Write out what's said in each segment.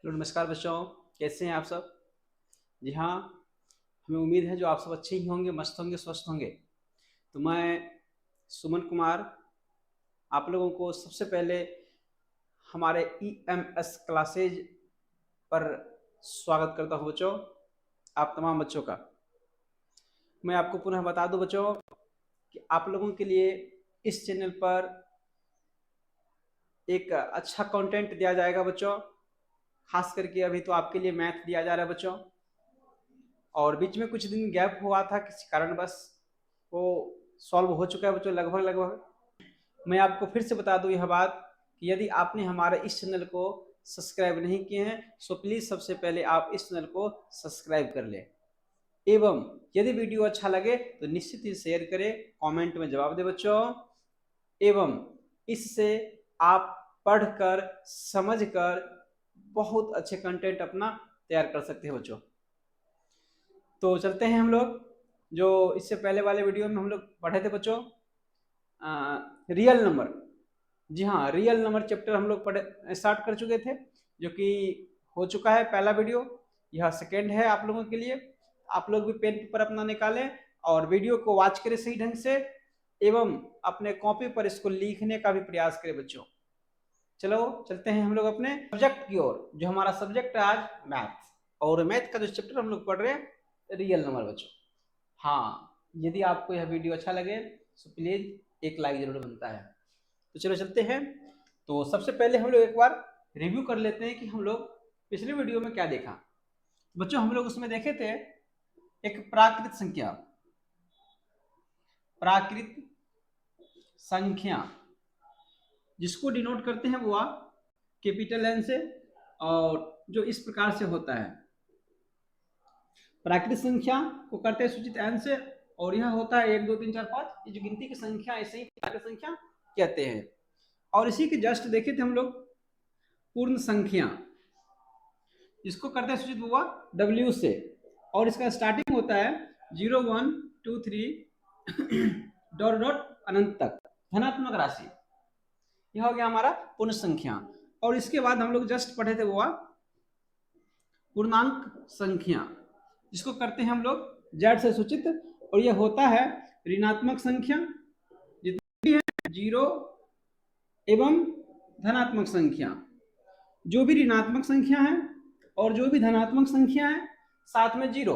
Hello नमस्कार बच्चों। कैसे हैं आप सब? जी हाँ, हमें उम्मीद है जो आप सब अच्छे ही होंगे, मस्त होंगे, स्वस्थ होंगे। तो मैं सुमन कुमार आप लोगों को सबसे पहले हमारे EMS क्लासेज पर स्वागत करता हूँ बच्चों, आप तमाम बच्चों का। मैं आपको पुनः बता दूं बच्चों कि आप लोगों के लिए इस चैनल पर एक अच्छा कंटेंट दिया जाएगा बच्चों। खास करके अभी तो आपके लिए मैथ दिया जा रहा है बच्चों, और बीच में कुछ दिन गैप हुआ था किसी कारणवश, वो सॉल्व हो चुका है बच्चों लगभग लगभग। मैं आपको फिर से बता दूं यह बात कि यदि आपने हमारे इस चैनल को सब्सक्राइब नहीं किए हैं तो प्लीज़ सबसे पहले आप इस चैनल को सब्सक्राइब कर लें, एवं यदि वीडियो अच्छा लगे तो निश्चित ही शेयर करें, कमेंट में जवाब दें बच्चों। एवं इससे आप पढ़कर समझकर बहुत अच्छे कंटेंट अपना तैयार कर सकते हैं बच्चों। तो चलते हैं हम लोग, जो इससे पहले वाले वीडियो में हम लोग पढ़े थे बच्चों, रियल नंबर। जी हाँ, रियल नंबर चैप्टर हम लोग पढ़े स्टार्ट कर चुके थे, जो कि हो चुका है पहला वीडियो। यह सेकेंड है आप लोगों के लिए। आप लोग भी पेन पेपर अपना निकालें और वीडियो को वॉच करें सही ढंग से, एवं अपने कॉपी पर इसको लिखने का भी प्रयास करें बच्चों। चलो चलते हैं हम लोग अपने सब्जेक्ट की ओर। जो हमारा सब्जेक्ट है आज मैथ, और मैथ का जो चैप्टर हम लोग पढ़ रहे हैं रियल नंबर बच्चों। हाँ, यदि आपको यह वीडियो अच्छा लगे तो प्लीज एक लाइक जरूर बनता है। तो चलो चलते हैं। तो सबसे पहले हम लोग एक बार रिव्यू कर लेते हैं कि हम लोग पिछले वीडियो में क्या देखा। बच्चों हम लोग उसमें देखे थे एक प्राकृत संख्या, प्राकृत संख्या जिसको डिनोट करते हैं वो कैपिटल एन से, और जो इस प्रकार से होता है। प्राकृत संख्या को करते हैं सूचित एन से, और यह होता है 1 2 3 4 5, ये जो गिनती की संख्या ऐसे ही प्राकृत संख्या कहते हैं। और इसी के जस्ट देखे थे हम लोग पूर्ण संख्या, इसको करते हैं सूचित हुआ W से, और इसका स्टार्टिंग होता है 0 1 2 3 डॉट डॉट अनंत तक, धनात्मक राशि। यह हो गया हमारा पूर्ण संख्या। और इसके बाद हम लोग जस्ट पढ़े थे वो पूर्णांक संख्या, जिसको करते हैं हम लोग जेड से सूचित, और यह होता है ऋणात्मक संख्या जितनी भी है, जीरो एवं धनात्मक संख्या। जो भी ऋणात्मक संख्या है और जो भी धनात्मक संख्या है साथ में जीरो,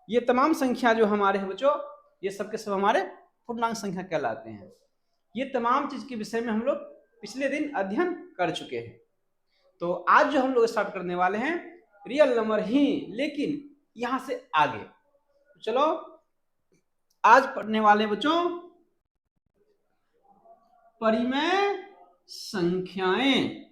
ये तमाम संख्या जो हमारे हैं बच्चों, ये सब के सब हमारे पूर्णांक संख्या कहलाते हैं। ये तमाम चीज के विषय में हम लोग पिछले दिन अध्ययन कर चुके हैं। तो आज जो हम लोग स्टार्ट करने वाले हैं रियल नंबर ही, लेकिन यहां से आगे। चलो आज पढ़ने वाले बच्चों परिमेय संख्याएं।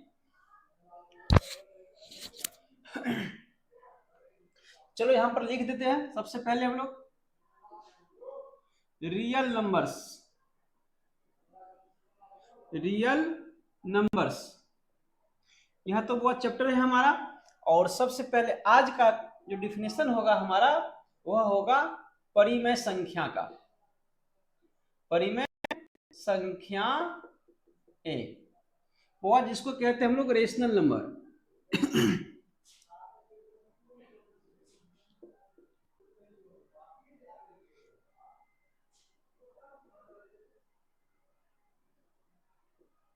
चलो यहां पर लिख देते हैं सबसे पहले हम लोग रियल नंबर्स, रियल नंबर्स। यह तो वो चैप्टर है हमारा, और सबसे पहले आज का जो डिफिनेशन होगा हमारा वह होगा परिमेय संख्या का। परिमेय संख्या ए, वो जिसको कहते हैं हम लोग रेशनल नंबर।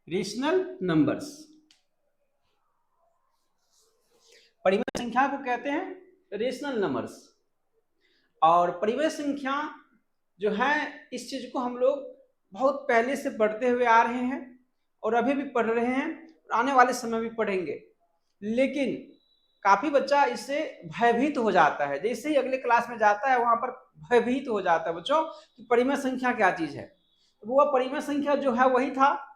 रेशनल नंबर्स, परिमेय संख्या को कहते हैं रेशनल नंबर्स। और परिमेय संख्या जो है, इस चीज को हम लोग बहुत पहले से पढ़ते हुए आ रहे हैं, और अभी भी पढ़ रहे हैं, और आने वाले समय भी पढ़ेंगे। लेकिन काफी बच्चा इससे भयभीत हो जाता है, जैसे ही अगले क्लास में जाता है वहां पर भयभीत हो जाता है बच्चों कि परिमेय संख्या क्या चीज है। वो परिमेय संख्या जो है वही था,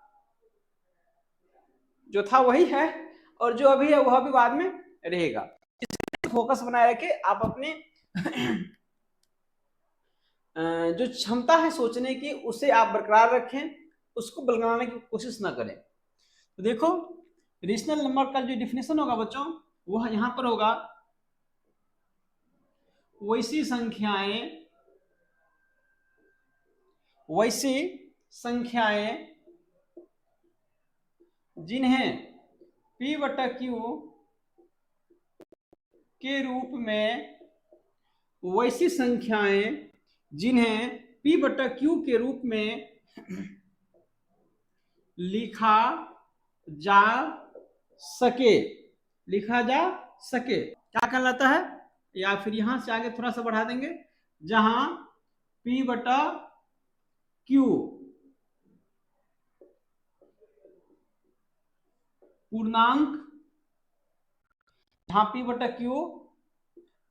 जो था वही है, और जो अभी है वह भी बाद में रहेगा। फोकस बनाए रखे आप अपने जो क्षमता है सोचने की उसे आप बरकरार रखें, उसको बनाने की कोशिश ना करें। तो देखो रेशनल नंबर का जो डिफिनेशन होगा बच्चों वह यहां पर होगा वैसी संख्याएं, वैसी संख्याएं जिन्हें P/Q के रूप में वैसी संख्याएं जिन्हें P बटा Q के रूप में लिखा जा सके, लिखा जा सके, क्या कहलाता है? या फिर यहां से आगे थोड़ा सा बढ़ा देंगे, जहां P बटा Q पूर्णांक, जहां P बटा Q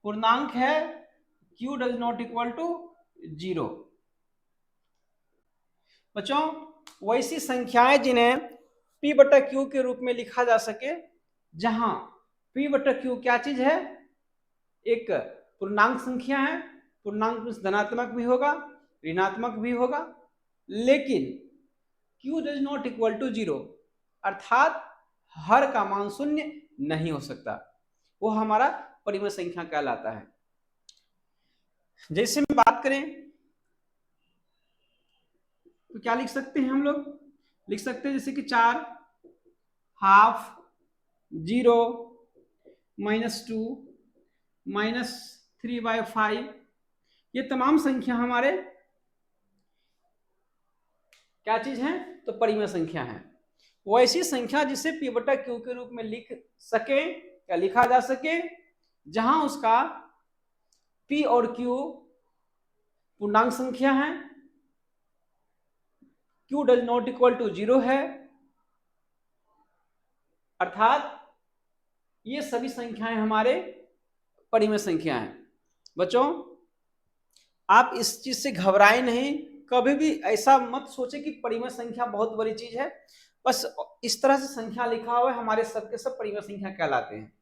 पूर्णांक है, Q does not equal to 0। बच्चों, वैसी संख्याएं जिन्हें P बटा Q के रूप में लिखा जा सके, जहां P बटा Q क्या चीज है? एक पूर्णांक संख्या है। पूर्णांक धनात्मक भी होगा, ऋणात्मक भी होगा, लेकिन Q does not equal to 0, अर्थात हर का मान शून्य नहीं हो सकता, वो हमारा परिमेय संख्या कहलाता है। जैसे में बात करें तो क्या लिख सकते हैं हम लोग? लिख सकते हैं जैसे कि 4, हाफ, 0, -2, -3/5, ये तमाम संख्या हमारे क्या चीज है? तो परिमेय संख्या है। वो ऐसी संख्या जिसे P बटा Q के रूप में लिख सके या लिखा जा सके, जहां उसका P और Q पूर्णांक संख्या है, Q does not equal to 0 है, अर्थात ये सभी संख्याएं हमारे परिमेय संख्या हैं। बच्चों, आप इस चीज से घबराए नहीं, कभी भी ऐसा मत सोचे कि परिमेय संख्या बहुत बड़ी चीज है। बस इस तरह से संख्या लिखा हुआ है, हमारे सबके सब परिमेय संख्या कहलाते हैं।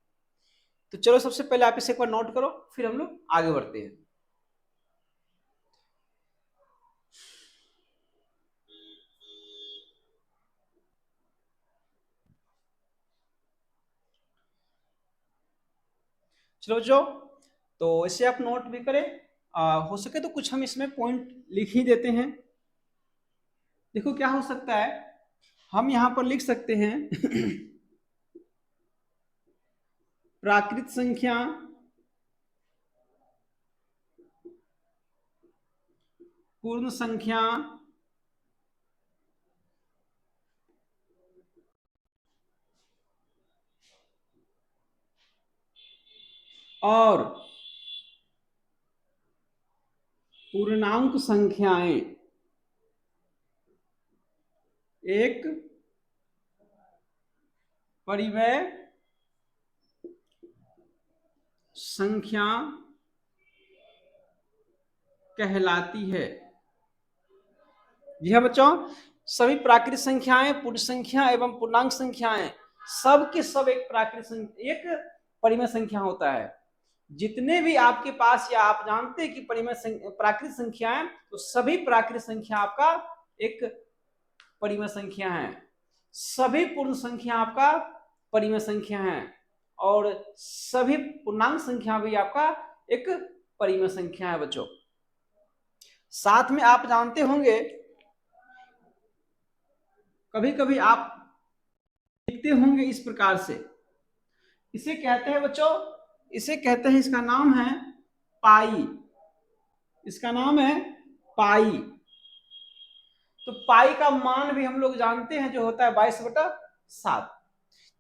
तो चलो सबसे पहले आप इसे एक बार नोट करो, फिर हम लोग आगे बढ़ते हैं। चलो बच्चों, तो इसे आप नोट भी करें, हो सके तो कुछ हम इसमें पॉइंट लिख ही देते हैं। देखो क्या हो सकता है, हम यहां पर लिख सकते हैं प्राकृत संख्या पूर्ण संख्या और पूर्णांक संख्याएं एक परिमेय संख्या कहलाती है। जी हाँ बच्चों, सभी प्राकृत संख्याएं, पूर्ण संख्या एवं पूर्णांक संख्याएं सब के सब एक एक परिमेय संख्या होता है। जितने भी आपके पास, या आप जानते हैं कि प्राकृत संख्याएं, तो सभी प्राकृत संख्या आपका एक परिमेय संख्या है, सभी पूर्ण संख्या आपका परिमेय संख्या है, और सभी पूर्णांक संख्या भी आपका एक परिमेय संख्या है। बच्चों, साथ में आप जानते होंगे, कभी कभी आप लिखते होंगे इस प्रकार से, इसे कहते हैं बच्चों, इसे कहते हैं, इसका नाम है पाई, इसका नाम है पाई। तो पाई का मान भी हम लोग जानते हैं, जो होता है 22/7।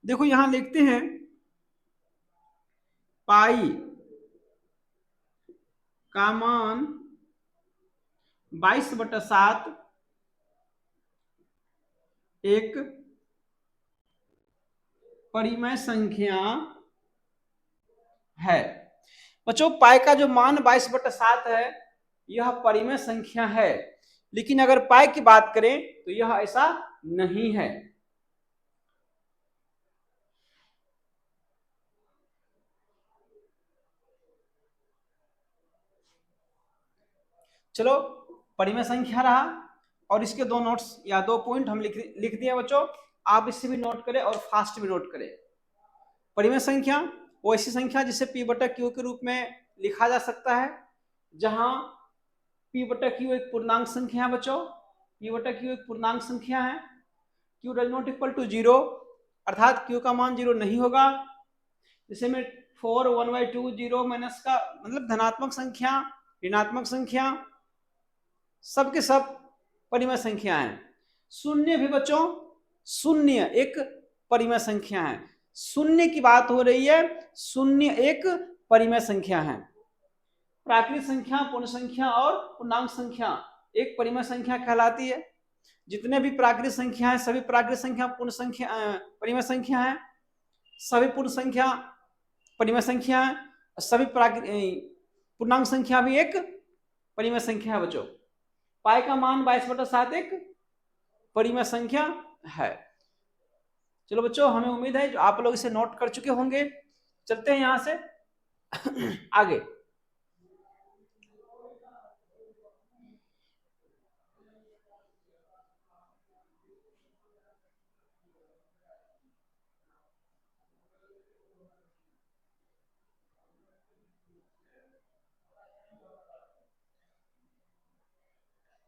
देखो यहां लिखते हैं पाई का मान 22/7 एक परिमेय संख्या है। बच्चों, पाई का जो मान 22/7 है, यह परिमेय संख्या है, लेकिन अगर पाई की बात करें तो यह ऐसा नहीं है। चलो, परिमेय संख्या रहा, और इसके दो नोट्स या दो पॉइंट हम लिख दिए बच्चों, आप इससे भी नोट करें और फास्ट भी नोट करें। परिमेय संख्या वो ऐसी संख्या जिसे P बटा Q के रूप में लिखा जा सकता है, जहां P बटा Q एक पूर्णांक संख्या है। बच्चों, P बटा Q एक पूर्णांक संख्या है, Q does not equal to 0, अर्थात Q का मान 0 नहीं होगा। जैसे में 4 1/2 0 माइनस का मतलब धनात्मक संख्या, ऋणात्मक संख्या, सब के सब परिमेय संख्या है। शून्य भी बच्चों, शून्य एक परिमेय संख्या है। शून्य की बात हो रही है, शून्य एक परिमेय संख्या है। प्राकृत संख्या, पूर्ण संख्या और पूर्णांक संख्या एक परिमेय संख्या कहलाती है। जितने भी प्राकृत संख्या है सभी प्राकृत संख्या पूर्ण संख्या परिमेय संख्या है, सभी पूर्ण संख्या परिमेय संख्या है, सभी पूर्णांक संख्या भी एक परिमेय संख्या है बच्चों। पाई का मान 22/7 एक परिमेय संख्या है। चलो बच्चों, हमें उम्मीद है जो आप लोग इसे नोट कर चुके होंगे। चलते हैं यहां से आगे।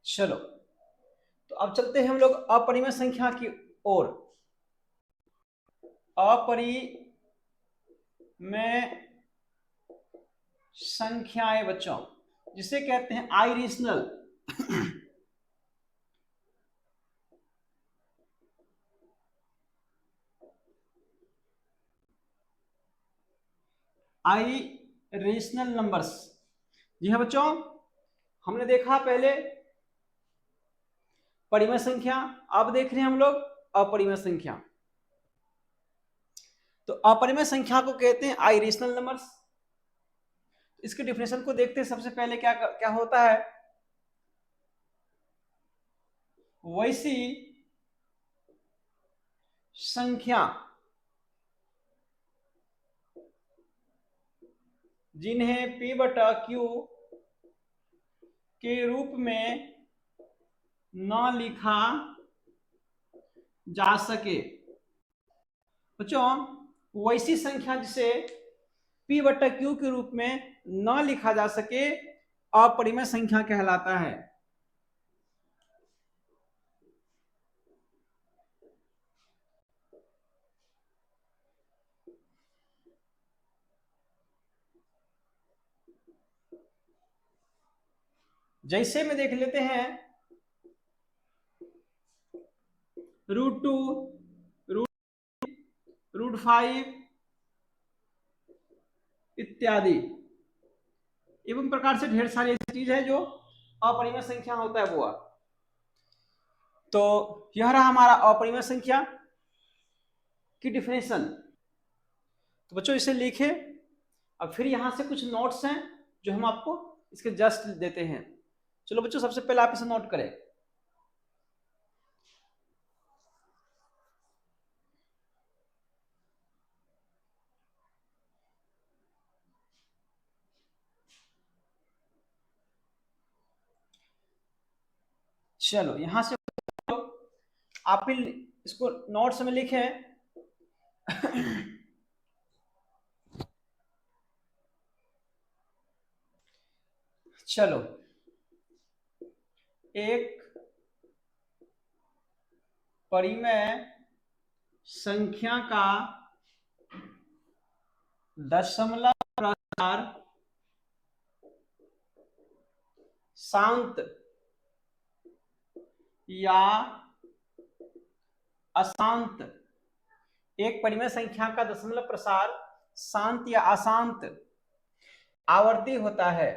चलो, तो अब चलते हैं हम लोग अपरिमेय संख्या की ओर। अपरिमेय संख्याएं बच्चों, जिसे कहते हैं आइरेशनल। आइरेशनल नंबर्स। जी हाँ बच्चों, हमने देखा पहले परिमेय संख्या, अब देख रहे हैं हम लोग अपरिमेय संख्या। तो अपरिमेय संख्या को कहते हैं आइरेशनल नंबर्स। इसके डिफिनेशन को देखते हैं। सबसे पहले क्या क्या होता है, वैसी संख्या जिन्हें P/Q के रूप में न लिखा जा सके। बच्चों, वैसी संख्या जिसे P/Q के रूप में न लिखा जा सके अपरिमेय संख्या कहलाता है। जैसे में देख लेते हैं √2, √5 इत्यादि। एवं प्रकार से ढेर सारी ऐसी चीज है जो अपरिमेय संख्या होता है वो। तो यह रहा हमारा अपरिमेय संख्या की डिफिनेशन। तो बच्चों इसे लिखे। अब फिर यहां से कुछ नोट्स हैं जो हम आपको इसके जस्ट देते हैं। चलो बच्चों, सबसे पहले आप इसे नोट करें। चलो यहां से आप इसको नोट्स में लिखे। चलो, एक परिमेय संख्या का दशमलव प्रसार शांत या अशांत। एक परिमेय संख्या का दशमलव प्रसार शांत या अशांत आवर्ती होता है।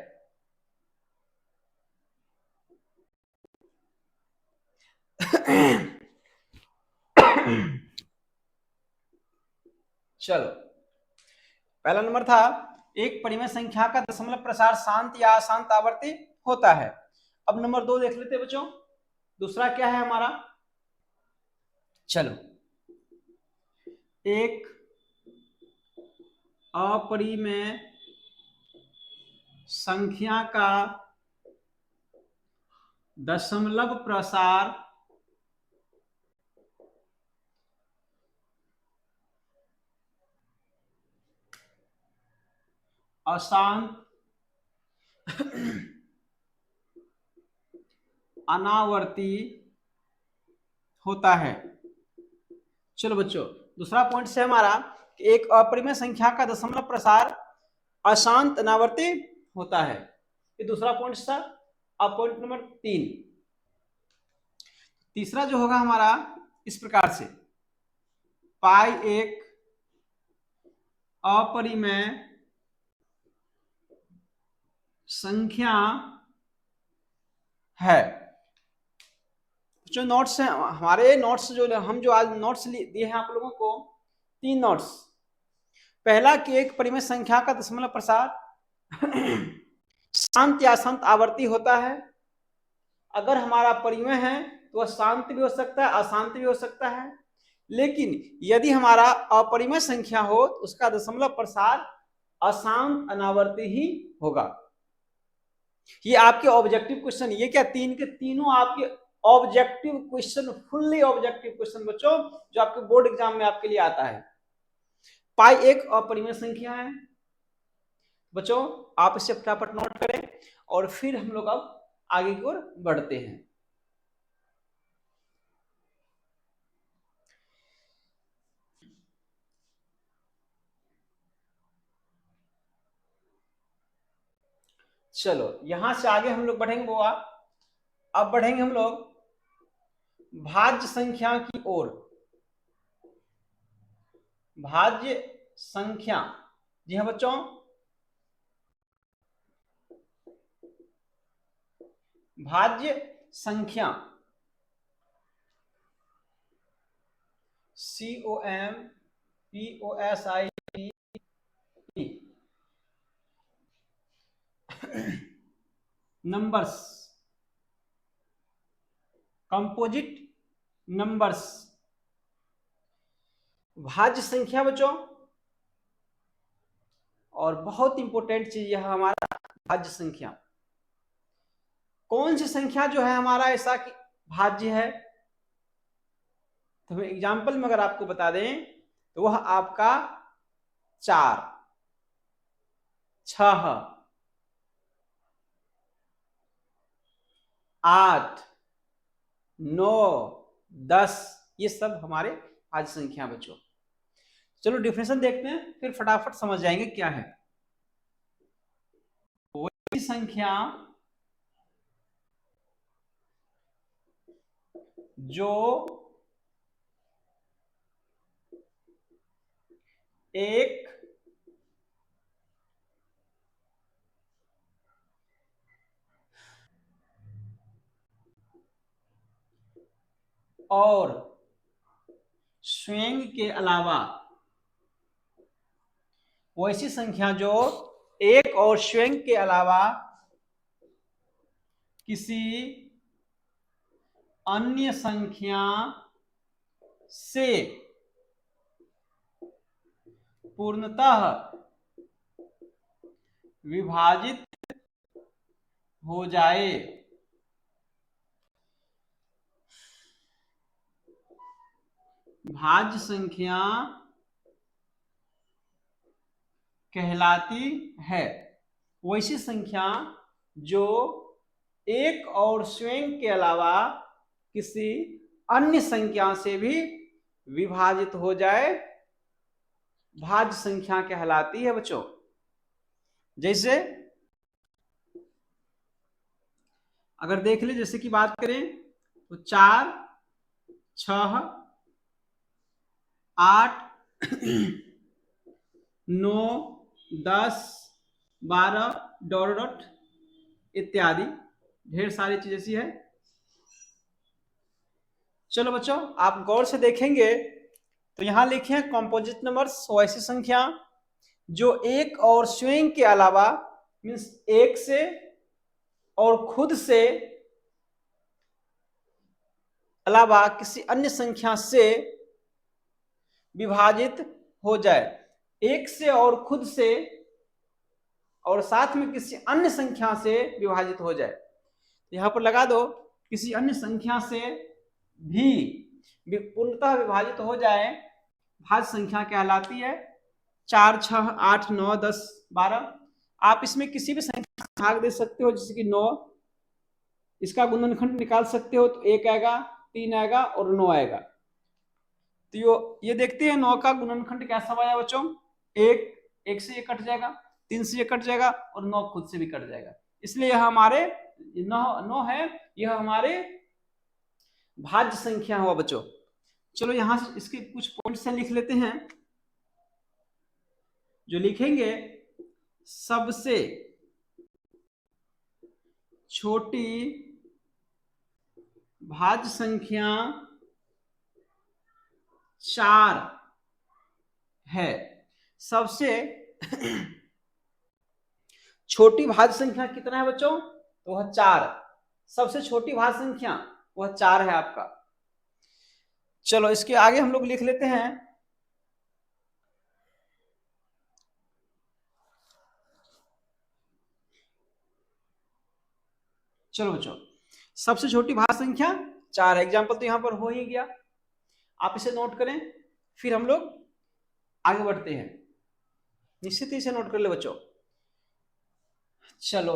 चलो, पहला नंबर था एक परिमेय संख्या का दशमलव प्रसार शांत या अशांत आवर्ती होता है। अब नंबर 2 देख लेते हैं बच्चों। दूसरा क्या है हमारा, चलो, एक अपरिमेय संख्या का दशमलव प्रसार अशांत अनावर्ती होता है। चलो बच्चों, दूसरा पॉइंट से हमारा कि एक अपरिमेय संख्या का दशमलव प्रसार अशांत अनावर्ती होता है। ये दूसरा पॉइंट था। अब पॉइंट नंबर 3, तीसरा जो होगा हमारा इस प्रकार से, पाई एक अपरिमेय संख्या है। जो नोट्स हैं हमारे, नोट्स जो हम जो आज नोट्स दिए हैं आप लोगों को, 3 नोट्स। पहला कि एक परिमेय संख्या का दशमलव प्रसार शांत या अशांत आवर्ती होता है। अगर हमारा परिमेय है तो वह शांत भी हो सकता है, अशांत भी हो सकता है। लेकिन यदि हमारा अपरिमेय संख्या हो तो उसका दशमलव प्रसार अशांत अनावर्ती ही होगा। ये आपके ऑब्जेक्टिव क्वेश्चन, ये क्या तीन के तीनों आपके objective question, fully objective question बच्चों, जो आपके बोर्ड एग्जाम में आपके लिए आता है। पाई एक अपरिमेय संख्या है बच्चों, आप इसे फटाफट नोट करें और फिर हम लोग अब आगे की ओर बढ़ते हैं। चलो यहां से आगे हम लोग बढ़ेंगे बुआ। अब बढ़ेंगे हम लोग भाज्य संख्या की ओर। भाज्य संख्या, जी हाँ बच्चों, भाज्य संख्या COMPOSI नंबर्स, कंपोजिट नंबर्स, भाज्य संख्या बच्चों। और बहुत इंपॉर्टेंट चीज यह हमारा भाज्य संख्या। कौन सी संख्या जो है हमारा ऐसा कि भाज्य है, तो हम एग्जाम्पल में अगर आपको बता दें तो वह आपका 4, 6, 8, 9, 10, ये सब हमारे भाज्य संख्या बच्चों। चलो डिफिनेशन देखते हैं, फिर फटाफट समझ जाएंगे क्या है। कोई संख्या जो एक और स्वयं के अलावा, वैसी संख्या जो एक और स्वयं के अलावा किसी अन्य संख्या से पूर्णतः विभाजित हो जाए, भाज्य संख्या कहलाती है। वैसी संख्या जो एक और स्वयं के अलावा किसी अन्य संख्या से भी विभाजित हो जाए, भाज्य संख्या कहलाती है बच्चों। जैसे अगर देख ले, जैसे कि बात करें तो 4, 6, 8, 9, 10, 12 डॉट डॉट इत्यादि ढेर सारी चीज ऐसी है। चलो बच्चों आप गौर से देखेंगे तो यहां लिखे हैं कॉम्पोजिट नंबर्स, वैसी संख्या जो एक और स्वयं के अलावा, मीन्स एक से और खुद से अलावा किसी अन्य संख्या से विभाजित हो जाए। एक से और खुद से और साथ में किसी अन्य संख्या से विभाजित हो जाए। यहां पर लगा दो, किसी अन्य संख्या से भी पूर्णतः विभाजित हो जाए, भाज्य संख्या कहलाती है। 4, 6, 8, 9, 10, 12, आप इसमें किसी भी संख्या भाग दे सकते हो, जैसे कि 9, इसका गुणनखंड निकाल सकते हो तो 1 आएगा, 3 आएगा और 9 आएगा। तो ये देखते हैं 9 का गुणनखंड कैसा आया बच्चों। एक से ये कट जाएगा, 3 से ये कट जाएगा और 9 खुद से भी कट जाएगा, इसलिए यह हमारे 9 है, यह हमारे भाज्य संख्या हुआ बच्चों। चलो यहां से इसके कुछ पॉइंट्स से लिख लेते हैं। जो लिखेंगे, सबसे छोटी भाज्य संख्या 4 है। सबसे छोटी भाज्य संख्या कितना है बच्चों, तो वह 4। सबसे छोटी भाज्य संख्या वह 4 है आपका। चलो इसके आगे हम लोग लिख लेते हैं। चलो बच्चों, सबसे छोटी भाज्य संख्या 4 है। एग्जाम्पल तो यहां पर हो ही गया, आप इसे नोट करें, फिर हम लोग आगे बढ़ते हैं। निश्चित ही इसे नोट कर ले बच्चों। चलो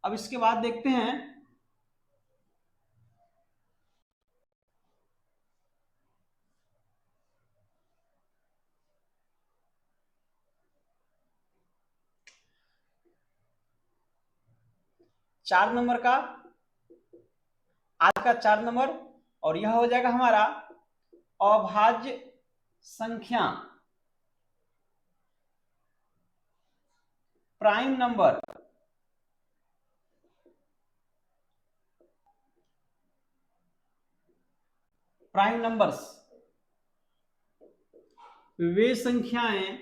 अब इसके बाद देखते हैं, चार नंबर का, आज का 4 नंबर, और यह हो जाएगा हमारा अभाज्य संख्या प्राइम नंबर। प्राइम नंबर्स वे संख्याएं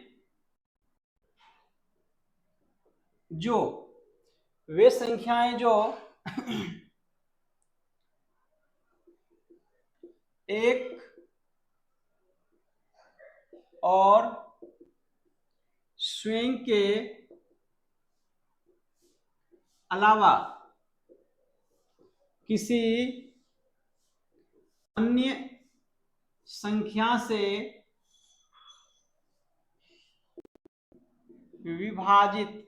जो एक और स्वयं के अलावा किसी अन्य संख्या से विभाजित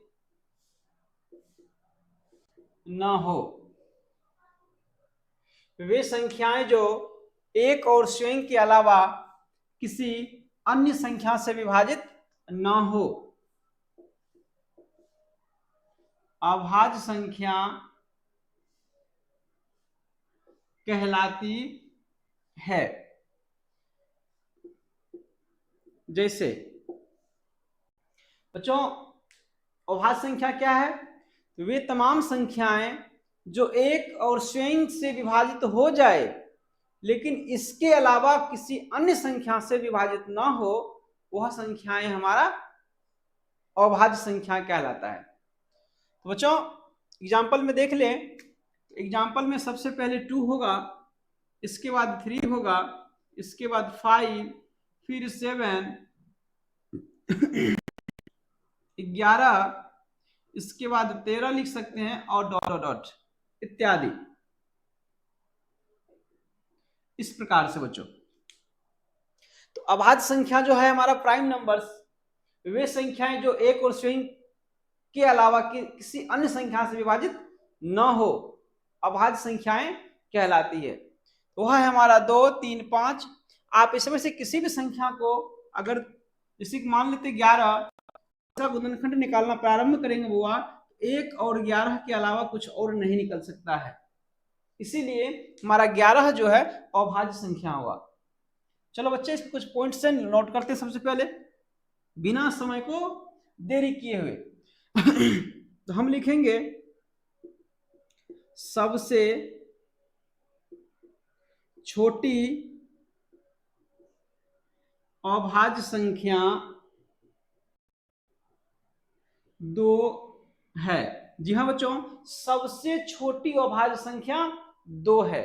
न हो। वे संख्याएं जो एक और स्वयं के अलावा किसी अन्य संख्या से विभाजित न हो, अभाज्य संख्या कहलाती है। जैसे बच्चों, अभाज्य संख्या क्या है, वे तमाम संख्याएं जो एक और स्वयं से विभाजित हो जाए लेकिन इसके अलावा किसी अन्य संख्या से विभाजित ना हो, वह संख्याएं हमारा अभाज्य संख्या कहलाता है। तो बच्चों एग्जाम्पल में देख लें, एग्जाम्पल में सबसे पहले 2 होगा, इसके बाद 3 होगा, इसके बाद 5, फिर 7, 11, इसके बाद 13 लिख सकते हैं और डॉट डॉट डॉट इत्यादि, इस प्रकार से बच्चों। तो अभाज्य संख्या जो है हमारा प्राइम नंबर्स, वे संख्याएं जो एक और स्वयं के अलावा किसी अन्य संख्या से विभाजित न हो, अभाज्य संख्याएं कहलाती है। तो वह है हमारा 2, 3, 5। आप इसमें से किसी भी संख्या को, अगर जैसे मान लेते 11 का गुणनखंड निकालना प्रारंभ करेंगे बुआ, 1 और 11 के अलावा कुछ और नहीं निकल सकता है, इसीलिए हमारा 11 जो है अभाज्य संख्या हुआ। चलो बच्चे इस कुछ पॉइंट से नोट करते हैं सबसे पहले, बिना समय को देरी किए हुए। तो हम लिखेंगे सबसे छोटी अभाज्य संख्या 2 है। जी हाँ बच्चों, सबसे छोटी अभाज्य संख्या 2 है।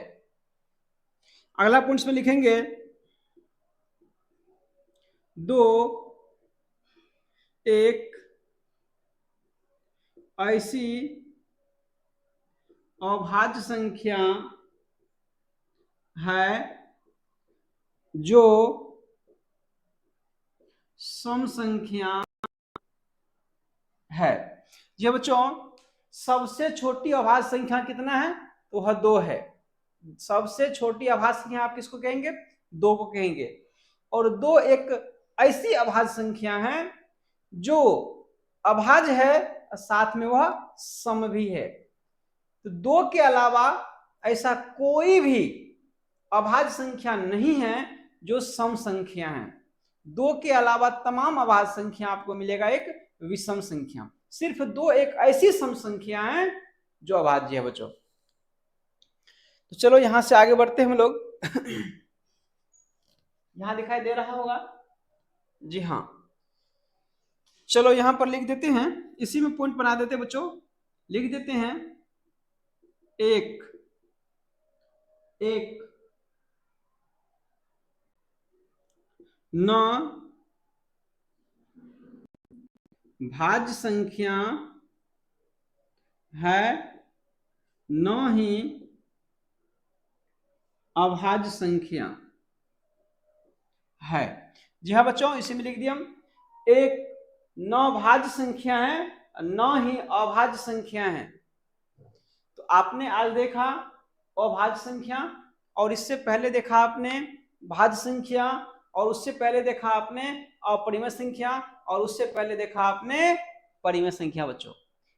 अगला पॉइंट में लिखेंगे 2 एक ऐसी अभाज्य संख्या है जो सम संख्या है। जी बच्चों, सबसे छोटी अभाज्य संख्या कितना है, तो वह 2 है। सबसे छोटी अभाज्य संख्या आप किसको कहेंगे, 2 को कहेंगे। और 2 एक ऐसी अभाज्य संख्या है जो अभाज्य है साथ में वह सम भी है। तो 2 के अलावा ऐसा कोई भी अभाज्य संख्या नहीं है जो सम संख्या है। 2 के अलावा तमाम अभाज्य संख्या आपको मिलेगा एक विषम संख्या। सिर्फ 2 एक ऐसी सम संख्या है जो अभाज्य है बच्चों। तो चलो यहां से आगे बढ़ते हैं हम लोग। यहां दिखाई दे रहा होगा, जी हाँ। चलो यहां पर लिख देते हैं, इसी में पॉइंट बना देते हैं बच्चों। लिख देते हैं एक न भाज्य संख्या है न ही अभाज्य संख्या है। जी हाँ बच्चों, इसी में लिख दिया हम, एक न भाज्य संख्या है न ही अभाज्य संख्या है। तो आपने आज देखा अभाज्य संख्या, और इससे पहले देखा आपने भाज्य संख्या, और उससे पहले देखा आपने अपरिमेय संख्या, और उससे पहले देखा आपने परिमेय संख्या। बच्चों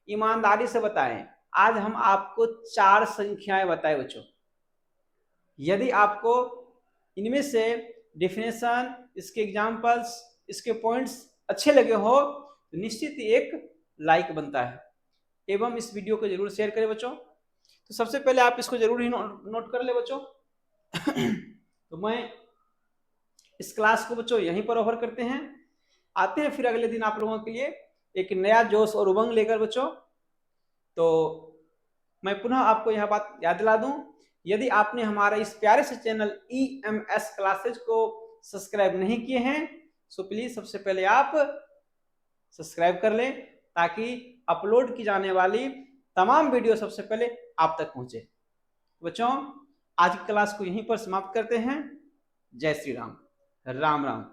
ईमानदारी से बताएं, आज हम आपको 4 संख्याएं बताए बच्चों। यदि आपको इनमें से डेफिनेशन, इसके एग्जाम्पल्स, इसके पॉइंट्स अच्छे लगे हो तो निश्चित ही एक लाइक बनता है, एवं इस वीडियो को जरूर शेयर करें बच्चों। तो सबसे पहले आप इसको जरूर ही नोट कर ले बच्चों। तो मैं इस क्लास को बच्चों यहीं पर ओवर करते हैं। आते हैं फिर अगले दिन आप लोगों के लिए एक नया जोश और उमंग लेकर बच्चों। तो मैं पुनः आपको यह बात याद दिला दूं, यदि आपने हमारा इस प्यारे से चैनल EMS क्लासेज को सब्सक्राइब नहीं किए हैं तो प्लीज सबसे पहले आप सब्सक्राइब कर लें, ताकि अपलोड की जाने वाली तमाम वीडियो सबसे पहले आप तक पहुंचे। बच्चों आज की क्लास को यहीं पर समाप्त करते हैं। जय श्री राम, राम राम।